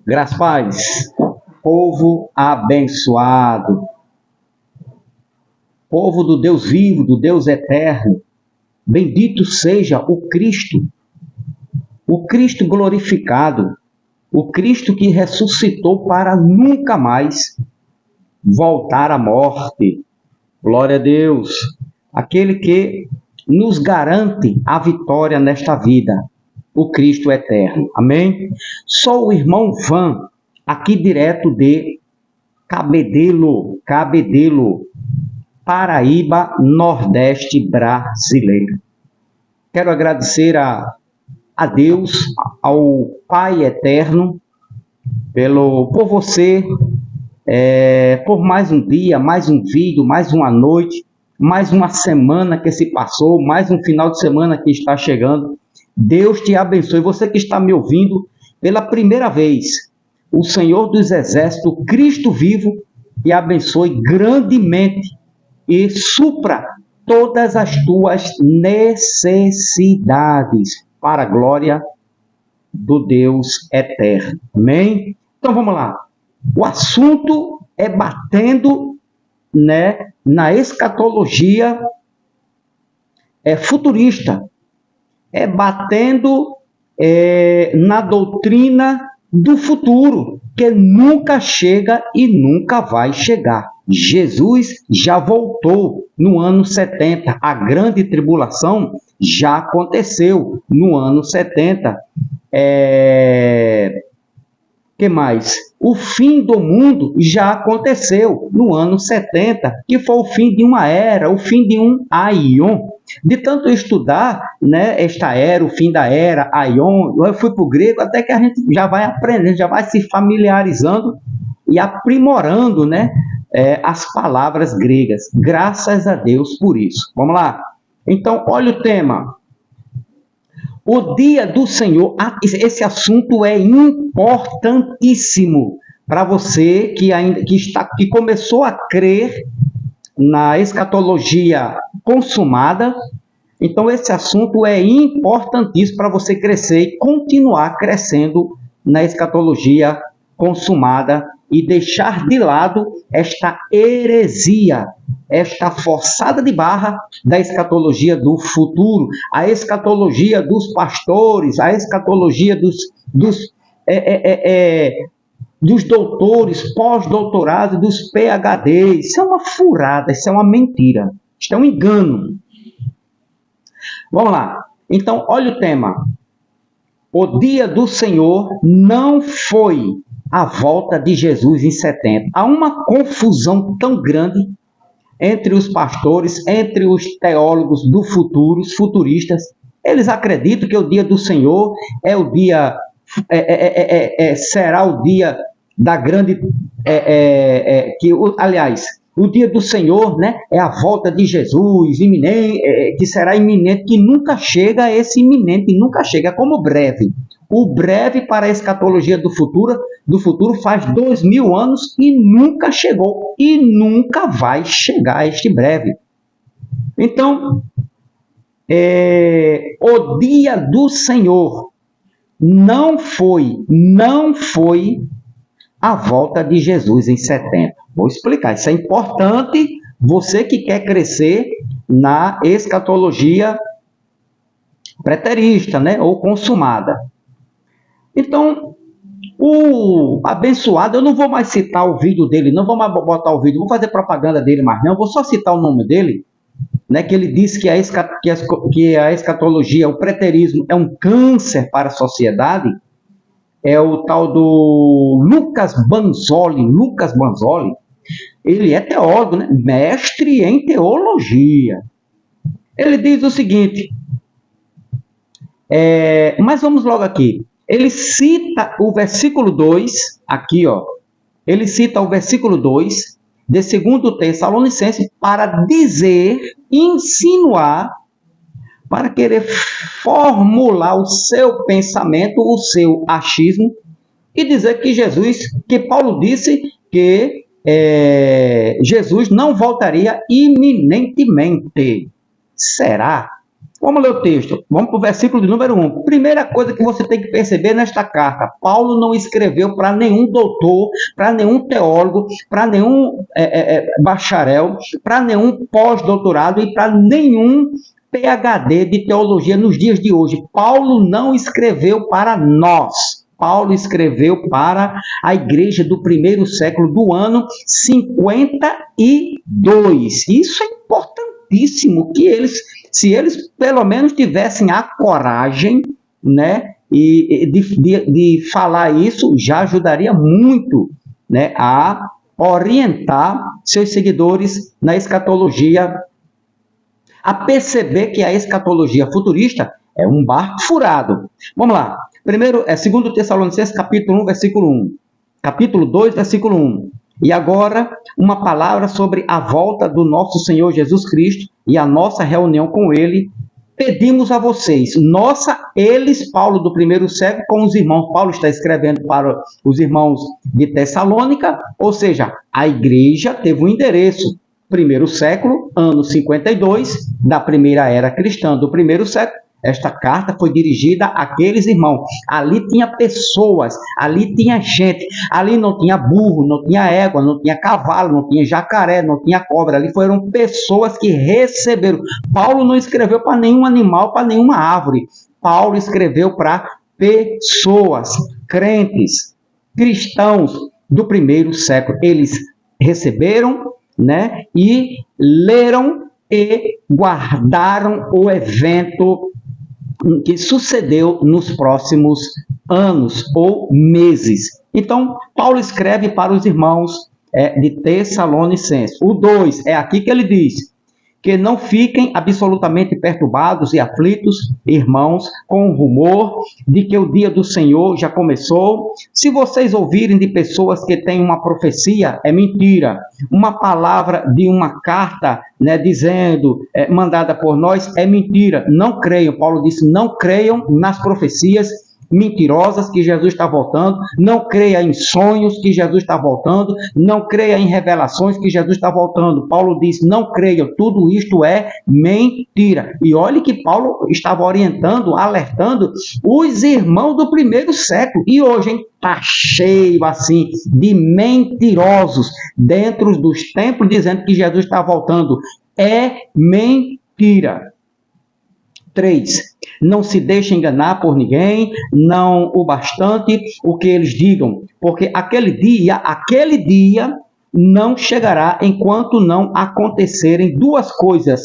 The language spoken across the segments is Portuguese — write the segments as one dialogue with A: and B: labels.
A: Graças a paz, povo abençoado, povo do Deus vivo, do Deus eterno, bendito seja o Cristo glorificado, o Cristo que ressuscitou para nunca mais voltar à morte. Glória a Deus, aquele que nos garante a vitória nesta vida, o Cristo eterno. Amém? Sou o irmão Van, aqui direto de Cabedelo, Paraíba, Nordeste brasileiro. Quero agradecer a Deus, ao Pai eterno, por você, por mais um dia, mais um vídeo, mais uma noite, mais uma semana que se passou, mais um final de semana que está chegando. Deus te abençoe. Você que está me ouvindo pela primeira vez, o Senhor dos Exércitos, Cristo vivo, te abençoe grandemente e supra todas as tuas necessidades para a glória do Deus eterno. Amém? Então vamos lá. O assunto é batendo, na escatologia futurista. É batendo na doutrina do futuro, que nunca chega e nunca vai chegar. Jesus já voltou no ano 70, a grande tribulação já aconteceu no ano 70. Que mais? O fim do mundo já aconteceu no ano 70, que foi o fim de uma era, o fim de um aion. De tanto estudar, esta era, o fim da era, aion, eu fui para o grego, até que a gente já vai aprendendo, já vai se familiarizando e aprimorando, as palavras gregas. Graças a Deus por isso. Vamos lá? Então, olha o tema. O dia do Senhor, esse assunto é importantíssimo para você que começou a crer na escatologia consumada. Então, esse assunto é importantíssimo para você crescer e continuar crescendo na escatologia consumada e deixar de lado esta heresia, esta forçada de barra da escatologia do futuro, a escatologia dos pastores, a escatologia dos doutores, pós-doutorados, dos PhDs. Isso é uma furada, isso é uma mentira, isso é um engano. Vamos lá. Então, olha o tema. O dia do Senhor não foi a volta de Jesus em 70. Há uma confusão tão grande entre os pastores, entre os teólogos do futuro, os futuristas. Eles acreditam que o dia do Senhor é o dia, será o dia da grande, aliás, o dia do Senhor, é a volta de Jesus, iminente, que será iminente, que nunca chega, esse iminente nunca chega, como breve. O breve para a escatologia do futuro faz 2000 anos e nunca chegou, e nunca vai chegar este breve. Então, o dia do Senhor não foi a volta de Jesus em 70. Vou explicar, isso é importante, você que quer crescer na escatologia preterista, ou consumada. Então, o abençoado, eu não vou mais citar o vídeo dele, não vou mais botar o vídeo, não vou fazer propaganda dele mais não, vou só citar o nome dele, que ele disse que a escatologia, o preterismo é um câncer para a sociedade. É o tal do Lucas Banzoli. Ele é teólogo, mestre em teologia. Ele diz o seguinte, mas vamos logo aqui. Ele cita o versículo 2, aqui, ele cita o versículo 2 de 2 Tessalonicenses para dizer, insinuar, para querer formular o seu pensamento, o seu achismo, e dizer que Paulo disse que Jesus não voltaria iminentemente. Será? Vamos ler o texto. Vamos para o versículo de número 1. Primeira coisa que você tem que perceber nesta carta. Paulo não escreveu para nenhum doutor, para nenhum teólogo, para nenhum bacharel, para nenhum pós-doutorado e para nenhum PhD de teologia nos dias de hoje. Paulo não escreveu para nós. Paulo escreveu para a igreja do primeiro século do ano 52. Isso é importantíssimo, que se eles pelo menos tivessem a coragem, né, de falar isso, já ajudaria muito, né, a orientar seus seguidores na escatologia, a perceber que a escatologia futurista é um barco furado. Vamos lá. Primeiro, 2 Tessalonicenses, capítulo 1, versículo 1. Capítulo 2, versículo 1. E agora, uma palavra sobre a volta do nosso Senhor Jesus Cristo e a nossa reunião com Ele. Pedimos a vocês, eles, Paulo do primeiro século, com os irmãos, Paulo está escrevendo para os irmãos de Tessalônica, ou seja, a igreja teve um endereço, primeiro século, ano 52, da primeira era cristã do primeiro século. Esta carta foi dirigida àqueles irmãos. Ali tinha pessoas, ali tinha gente, ali não tinha burro, não tinha égua, não tinha cavalo, não tinha jacaré, não tinha cobra. Ali foram pessoas que receberam. Paulo não escreveu para nenhum animal, para nenhuma árvore. Paulo escreveu para pessoas, crentes, cristãos do primeiro século. Eles receberam, né, e leram e guardaram o evento que sucedeu nos próximos anos ou meses. Então, Paulo escreve para os irmãos de Tessalonicenses. O 2, é aqui que ele diz que não fiquem absolutamente perturbados e aflitos, irmãos, com o rumor de que o dia do Senhor já começou. Se vocês ouvirem de pessoas que têm uma profecia, é mentira. Uma palavra de uma carta, né, dizendo, mandada por nós, é mentira. Não creiam. Paulo disse, não creiam nas profecias mentirosas que Jesus está voltando, não creia em sonhos que Jesus está voltando, não creia em revelações que Jesus está voltando. Paulo diz, não creiam, tudo isto é mentira. E olhe que Paulo estava orientando, alertando os irmãos do primeiro século. E hoje, está cheio assim de mentirosos dentro dos templos dizendo que Jesus está voltando. É mentira. 3. Não se deixe enganar por ninguém, não o bastante o que eles digam, porque aquele dia não chegará enquanto não acontecerem duas coisas.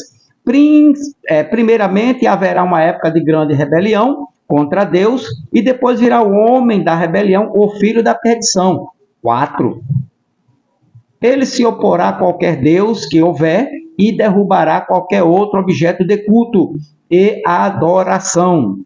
A: Primeiramente, haverá uma época de grande rebelião contra Deus, e depois virá o homem da rebelião, o filho da perdição. 4. Ele se oporá a qualquer Deus que houver e derrubará qualquer outro objeto de culto e adoração.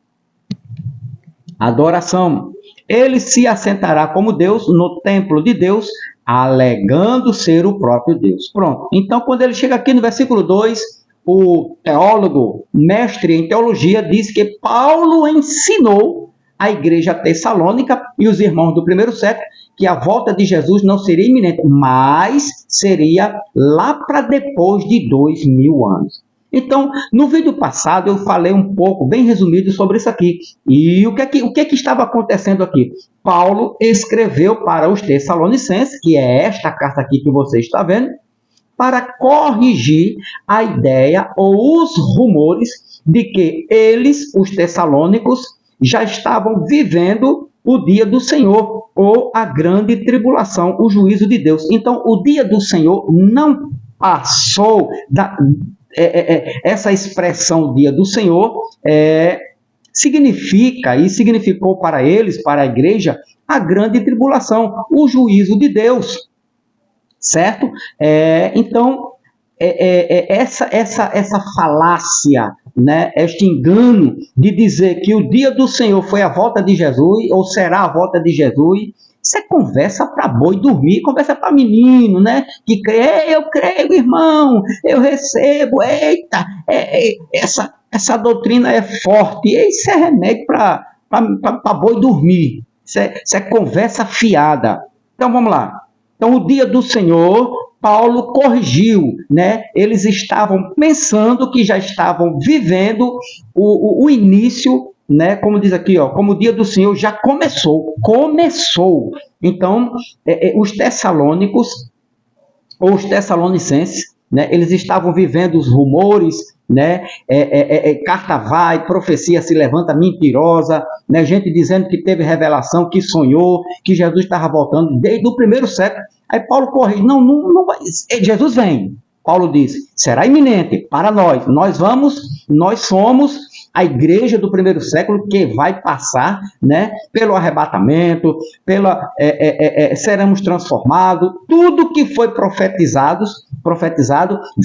A: Ele se assentará como Deus no templo de Deus, alegando ser o próprio Deus. Pronto. Então, quando ele chega aqui no versículo 2, o teólogo, mestre em teologia, diz que Paulo ensinou a igreja tessalônica e os irmãos do primeiro século que a volta de Jesus não seria iminente, mas seria lá para depois de 2000 anos. Então, no vídeo passado eu falei um pouco, bem resumido, sobre isso aqui. E o que estava acontecendo aqui? Paulo escreveu para os Tessalonicenses, que é esta carta aqui que você está vendo, para corrigir a ideia ou os rumores de que eles, os tessalônicos, já estavam vivendo o dia do Senhor, ou a grande tribulação, o juízo de Deus. Então, o dia do Senhor não passou essa expressão dia do Senhor significou para eles, para a igreja, a grande tribulação, o juízo de Deus, certo? Então, essa falácia, né, este engano de dizer que o dia do Senhor foi a volta de Jesus, ou será a volta de Jesus, isso é conversa para boi dormir, conversa para menino, né? Que crê, eu creio, irmão, eu recebo, eita, essa doutrina é forte, isso é remédio para boi dormir, isso é conversa fiada. Então vamos lá. Então o dia do Senhor Paulo corrigiu, né? Eles estavam pensando que já estavam vivendo o início, né? Como diz aqui, ó, como o dia do Senhor já começou. Então, os tessalônicos, ou os tessalonicenses, né? Eles estavam vivendo os rumores, né? Carta vai, profecia se levanta mentirosa, né? Gente dizendo que teve revelação, que sonhou, que Jesus estava voltando desde o primeiro século. Aí Paulo corrige, não vai, Jesus vem. Paulo diz, será iminente para nós. Nós somos a igreja do primeiro século que vai passar, né, pelo arrebatamento, seremos transformados. Tudo que foi profetizado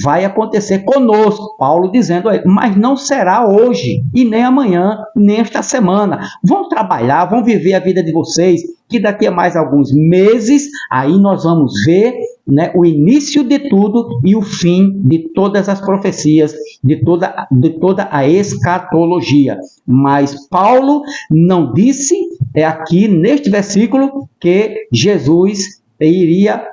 A: vai acontecer conosco. Paulo dizendo aí, mas não será hoje, e nem amanhã, nem esta semana. Vão trabalhar, vão viver a vida de vocês, que daqui a mais alguns meses, aí nós vamos ver, né, o início de tudo e o fim de todas as profecias, de toda a escatologia. Mas Paulo não disse, aqui neste versículo, que Jesus iria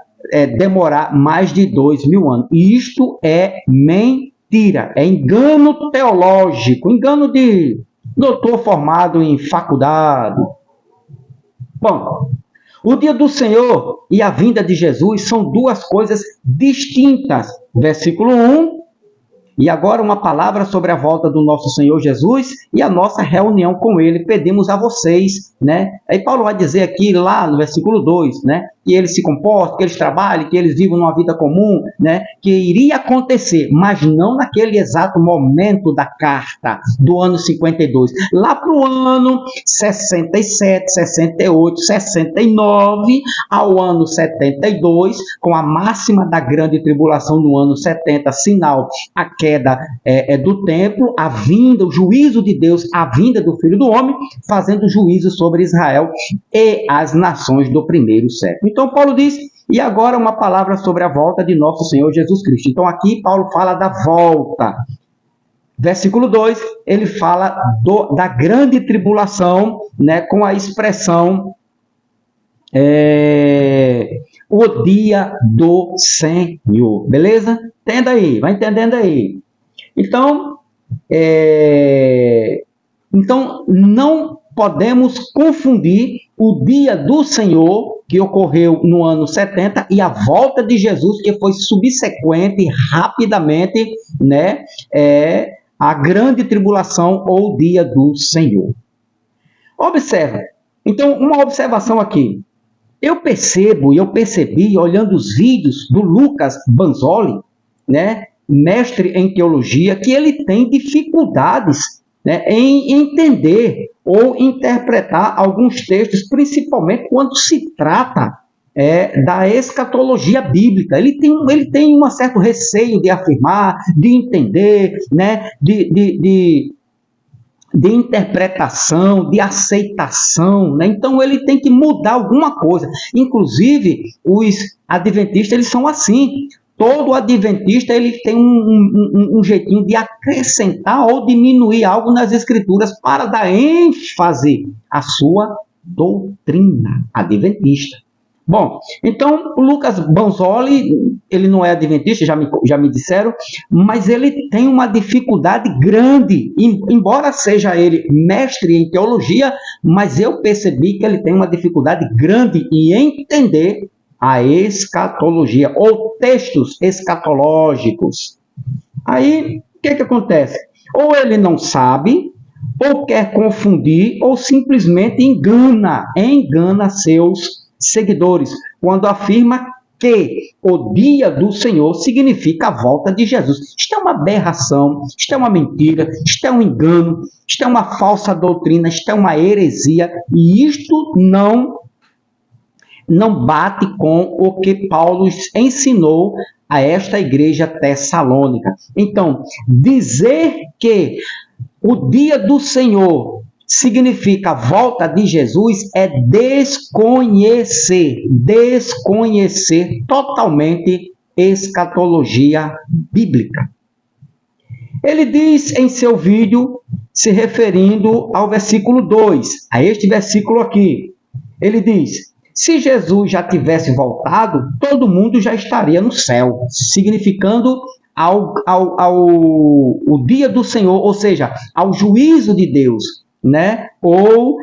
A: demorar mais de 2000 anos. Isto é mentira, é engano teológico, engano de doutor formado em faculdade. Bom, o dia do Senhor e a vinda de Jesus são duas coisas distintas. Versículo 1, e agora uma palavra sobre a volta do nosso Senhor Jesus e a nossa reunião com Ele. Pedimos a vocês, né? Aí Paulo vai dizer aqui, lá no versículo 2, né? Que eles se comportem, que eles trabalhem, que eles vivam numa vida comum, né? Que iria acontecer, mas não naquele exato momento da carta do ano 52. Lá para o ano 67, 68, 69, ao ano 72, com a máxima da grande tribulação no ano 70, sinal a queda do templo, a vinda, o juízo de Deus, a vinda do Filho do Homem, fazendo juízo sobre Israel e as nações do primeiro século. Então Paulo diz, e agora uma palavra sobre a volta de nosso Senhor Jesus Cristo. Então aqui Paulo fala da volta. Versículo 2, ele fala da grande tribulação, né, com a expressão o dia do Senhor. Beleza? Entenda aí, vai entendendo aí. Então não podemos confundir o dia do Senhor, que ocorreu no ano 70, e a volta de Jesus, que foi subsequente, rapidamente, né, a grande tribulação ou o dia do Senhor. Observa. Então, uma observação aqui. Eu percebi, olhando os vídeos do Lucas Banzoli, né, mestre em teologia, que ele tem dificuldades, né, em entender ou interpretar alguns textos, principalmente quando se trata da escatologia bíblica. Ele tem um certo receio de afirmar, de entender, né, de interpretação, de aceitação, né? Então ele tem que mudar alguma coisa. Inclusive, os adventistas, eles são assim. Todo adventista, ele tem um jeitinho de acrescentar ou diminuir algo nas escrituras para dar ênfase à sua doutrina adventista. Bom, então o Lucas Banzoli, ele não é adventista, já me disseram, mas ele tem uma dificuldade grande, embora seja ele mestre em teologia, mas eu percebi que ele tem uma dificuldade grande em entender a escatologia, ou textos escatológicos. Aí, o que acontece? Ou ele não sabe, ou quer confundir, ou simplesmente engana seus seguidores, quando afirma que o dia do Senhor significa a volta de Jesus. Isto é uma aberração, isto é uma mentira, isto é um engano, isto é uma falsa doutrina, isto é uma heresia, e isto não bate com o que Paulo ensinou a esta igreja tessalônica. Então, dizer que o dia do Senhor significa a volta de Jesus é desconhecer totalmente escatologia bíblica. Ele diz em seu vídeo, se referindo ao versículo 2, a este versículo aqui, ele diz: Se Jesus já tivesse voltado, todo mundo já estaria no céu, significando o dia do Senhor, ou seja, ao juízo de Deus, né? Ou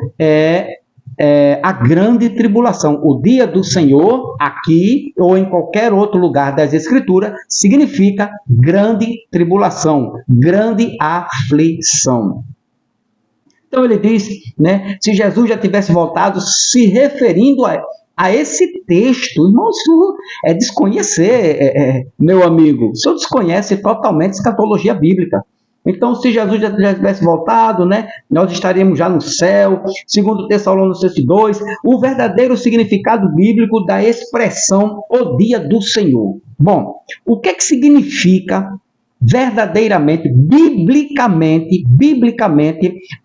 A: a grande tribulação. O dia do Senhor, aqui ou em qualquer outro lugar das Escrituras, significa grande tribulação, grande aflição. Então ele diz, né, se Jesus já tivesse voltado, se referindo a esse texto, irmão, isso é desconhecer, meu amigo. O senhor desconhece totalmente a escatologia bíblica. Então, se Jesus já tivesse voltado, né, nós estaríamos já no céu. Segundo Tessalonicenses 2, o verdadeiro significado bíblico da expressão o dia do Senhor. Bom, o que significa verdadeiramente, biblicamente,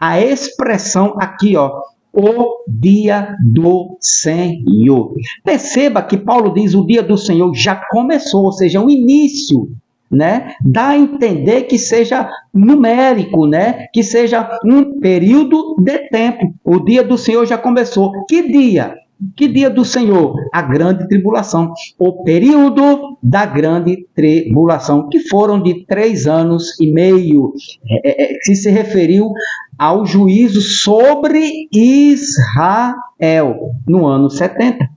A: a expressão aqui, ó, o dia do Senhor. Perceba que Paulo diz o dia do Senhor já começou, ou seja, o início, né? Dá a entender que seja numérico, né? Que seja um período de tempo. O dia do Senhor já começou. Que dia? Que dia do Senhor? A grande tribulação. O período da grande tribulação, que foram de 3 anos e meio, que se referiu ao juízo sobre Israel no ano 70.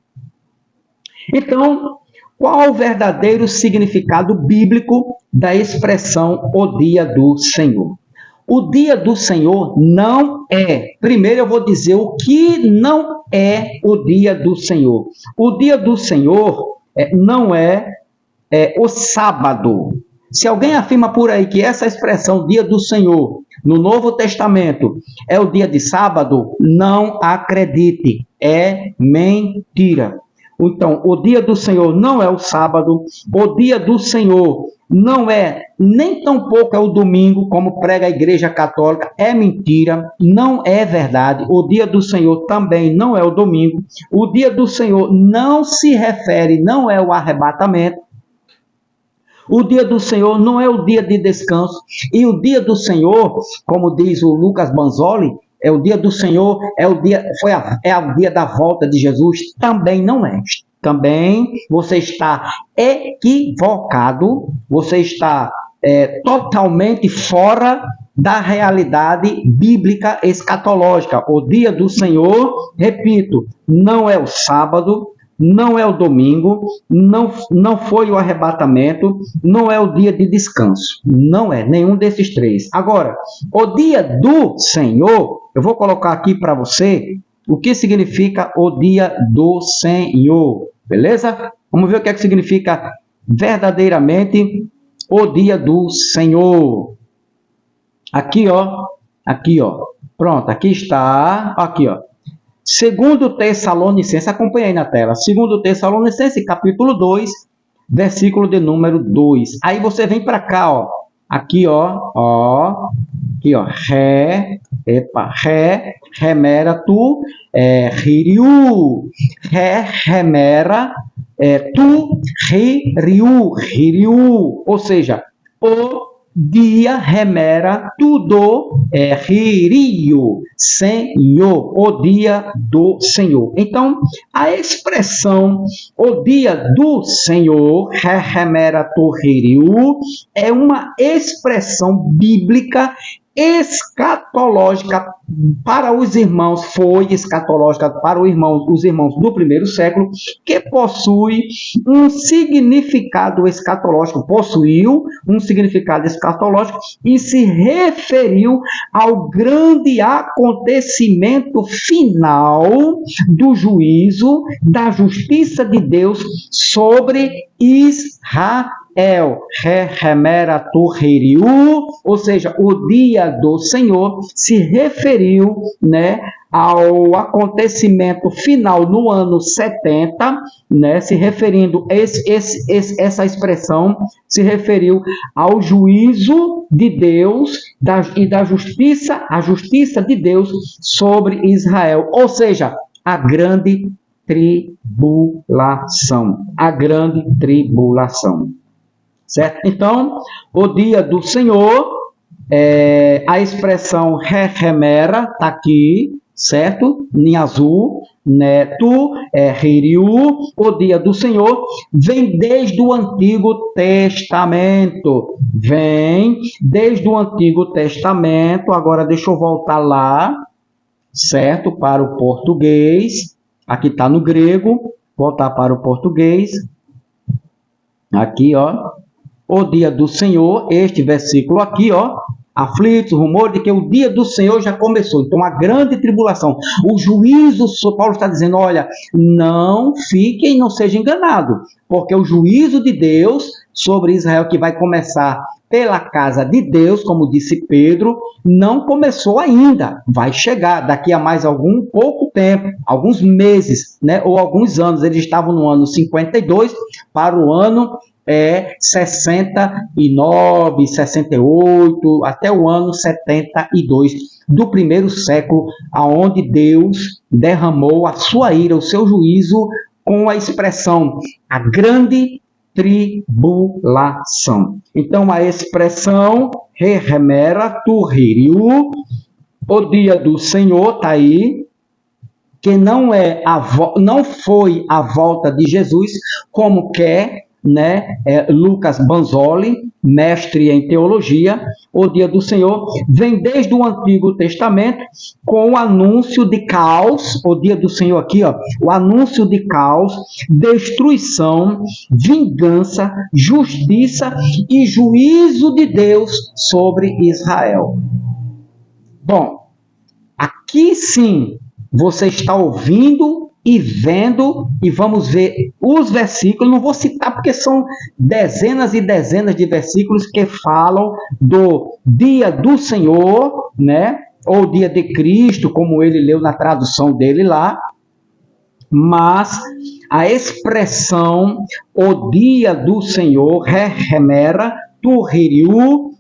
A: Então, qual o verdadeiro significado bíblico da expressão o dia do Senhor? O dia do Senhor não é. Primeiro eu vou dizer o que não é o dia do Senhor. O dia do Senhor não é o sábado. Se alguém afirma por aí que essa expressão dia do Senhor no Novo Testamento é o dia de sábado, não acredite. É mentira. Então, o dia do Senhor não é o sábado, o dia do Senhor não é nem tampouco é o domingo, como prega a Igreja Católica, é mentira, não é verdade. O dia do Senhor também não é o domingo. O dia do Senhor não se refere, não é o arrebatamento. O dia do Senhor não é o dia de descanso. E o dia do Senhor, como diz o Lucas Banzoli, é o dia do Senhor, é o dia da volta de Jesus, também não é. Também você está equivocado, você está totalmente fora da realidade bíblica escatológica. O dia do Senhor, repito, não é o sábado, não é o domingo, não foi o arrebatamento, não é o dia de descanso. Não é nenhum desses três. Agora, o dia do Senhor, eu vou colocar aqui para você o que significa o dia do Senhor. Beleza? Vamos ver o que significa verdadeiramente o dia do Senhor. Aqui, ó. Pronto, aqui está. Aqui, ó. Segundo Tessalonicenses, acompanha aí na tela. Segundo Tessalonicenses, capítulo 2, versículo de número 2. Aí você vem para cá, ó. Aqui, ó. Aqui, ó. Remera tu, ririu. Remera, tu, ririu. Ou seja, o dia remera tudo ririo, Senhor, o dia do Senhor. Então, a expressão o dia do Senhor, remera tu ririo, é uma expressão bíblica escatológica para os irmãos, foi escatológica para os irmãos do primeiro século, que possui um significado escatológico, possuiu um significado escatológico e se referiu ao grande acontecimento final do juízo, da justiça de Deus sobre Israel. Remera Torreriu, ou seja, o dia do Senhor se referiu, né, ao acontecimento final no ano 70, né, se referindo essa expressão se referiu ao juízo de Deus e da justiça, a justiça de Deus sobre Israel, ou seja, a grande tribulação, a grande tribulação. Certo? Então, o dia do Senhor, a expressão remera, está aqui, certo? Em azul, né? Tu, Hiriu, o dia do Senhor, vem desde o Antigo Testamento. Vem desde o Antigo Testamento. Agora deixa eu voltar lá, certo? Para o português. Aqui está no grego. Voltar para o português. Aqui, ó. O dia do Senhor, este versículo aqui, ó. Aflitos, rumor de que o dia do Senhor já começou. Então, a grande tribulação, o juízo, Paulo está dizendo, olha, não fiquem, não sejam enganados, porque o juízo de Deus sobre Israel, que vai começar pela casa de Deus, como disse Pedro, não começou ainda, vai chegar daqui a mais algum pouco tempo, alguns meses, né, ou alguns anos. Eles estavam no ano 52 para o ano 69, 68, até o ano 72 do primeiro século, aonde Deus derramou a sua ira, o seu juízo, com a expressão, a grande tribulação. Então, a expressão, remera tu hiriu, o dia do Senhor, está aí, que não foi a volta de Jesus, como quer, né, Lucas Banzoli, mestre em teologia. O dia do Senhor vem desde o Antigo Testamento com o anúncio de caos. O dia do Senhor aqui, ó, o anúncio de caos, destruição, vingança, justiça e juízo de Deus sobre Israel. Bom, aqui sim você está ouvindo e vendo, e vamos ver os versículos. Não vou citar porque são dezenas e dezenas de versículos que falam do dia do Senhor, né? Ou dia de Cristo, como ele leu na tradução dele lá. Mas a expressão o dia do Senhor, remera, tu hiriu,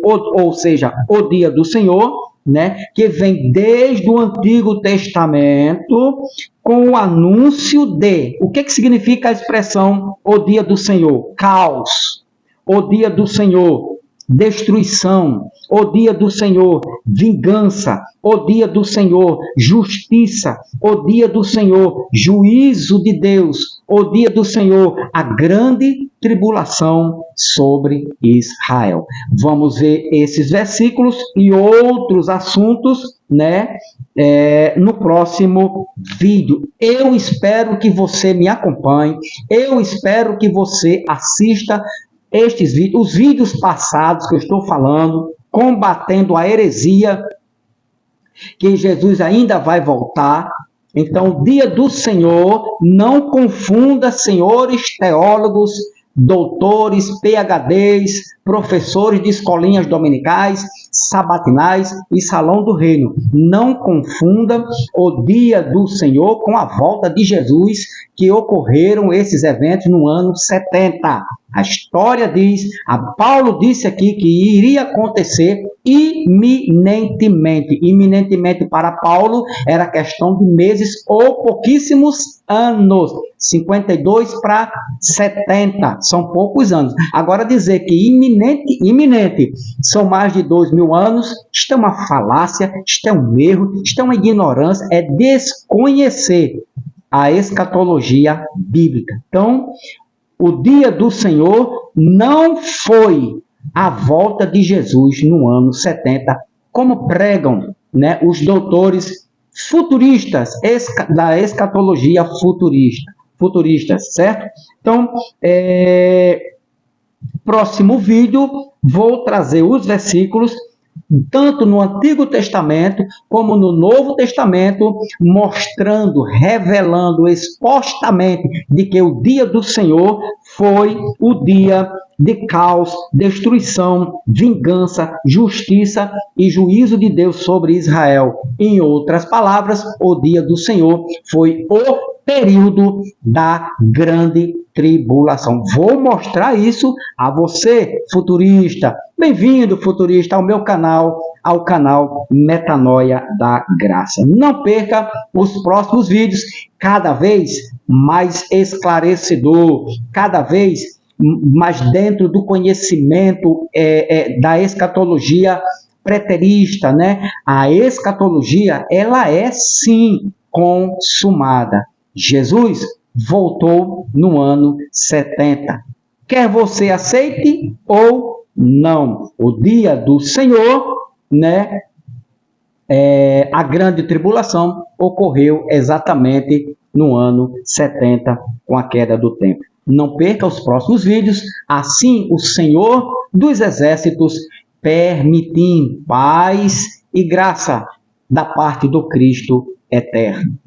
A: ou seja, o dia do Senhor, né, que vem desde o Antigo Testamento com o anúncio de... O que significa a expressão o dia do Senhor? Caos. O dia do Senhor, destruição. O dia do Senhor, vingança. O dia do Senhor, justiça. O dia do Senhor, juízo de Deus. O dia do Senhor, a grande tribulação sobre Israel. Vamos ver esses versículos e outros assuntos, né, no próximo vídeo. Eu espero que você me acompanhe. Eu espero que você assista estes vídeos, os vídeos passados que eu estou falando, combatendo a heresia, que Jesus ainda vai voltar. Então, o dia do Senhor, não confunda, senhores teólogos, doutores, PhDs, professores de escolinhas dominicais, sabatinais e salão do reino. Não confunda o dia do Senhor com a volta de Jesus, que ocorreram esses eventos no ano 70. A história diz, Paulo disse aqui que iria acontecer iminentemente. Iminentemente para Paulo era questão de meses ou pouquíssimos anos. 52 para 70, são poucos anos. Agora dizer que iminente são mais de 2.000 anos, isto é uma falácia, isto é um erro, isto é uma ignorância, é desconhecer a escatologia bíblica. Então, o dia do Senhor não foi a volta de Jesus no ano 70, como pregam, né, os doutores futuristas da escatologia futuristas, certo? Então, próximo vídeo, vou trazer os versículos, tanto no Antigo Testamento como no Novo Testamento, mostrando, revelando expostamente de que o dia do Senhor foi o dia de caos, destruição, vingança, justiça e juízo de Deus sobre Israel. Em outras palavras, o dia do Senhor foi o período da grande tribulação. Vou mostrar isso a você, futurista. Bem-vindo, futurista, ao meu canal, ao canal Metanoia da Graça. Não perca os próximos vídeos, cada vez mais esclarecedor, cada vez mais dentro do conhecimento da escatologia preterista, né? A escatologia, ela é sim consumada. Jesus voltou no ano 70. Quer você aceite ou não. O dia do Senhor, né? A grande tribulação ocorreu exatamente no ano 70, com a queda do templo. Não perca os próximos vídeos, assim o Senhor dos Exércitos permitir paz e graça da parte do Cristo eterno.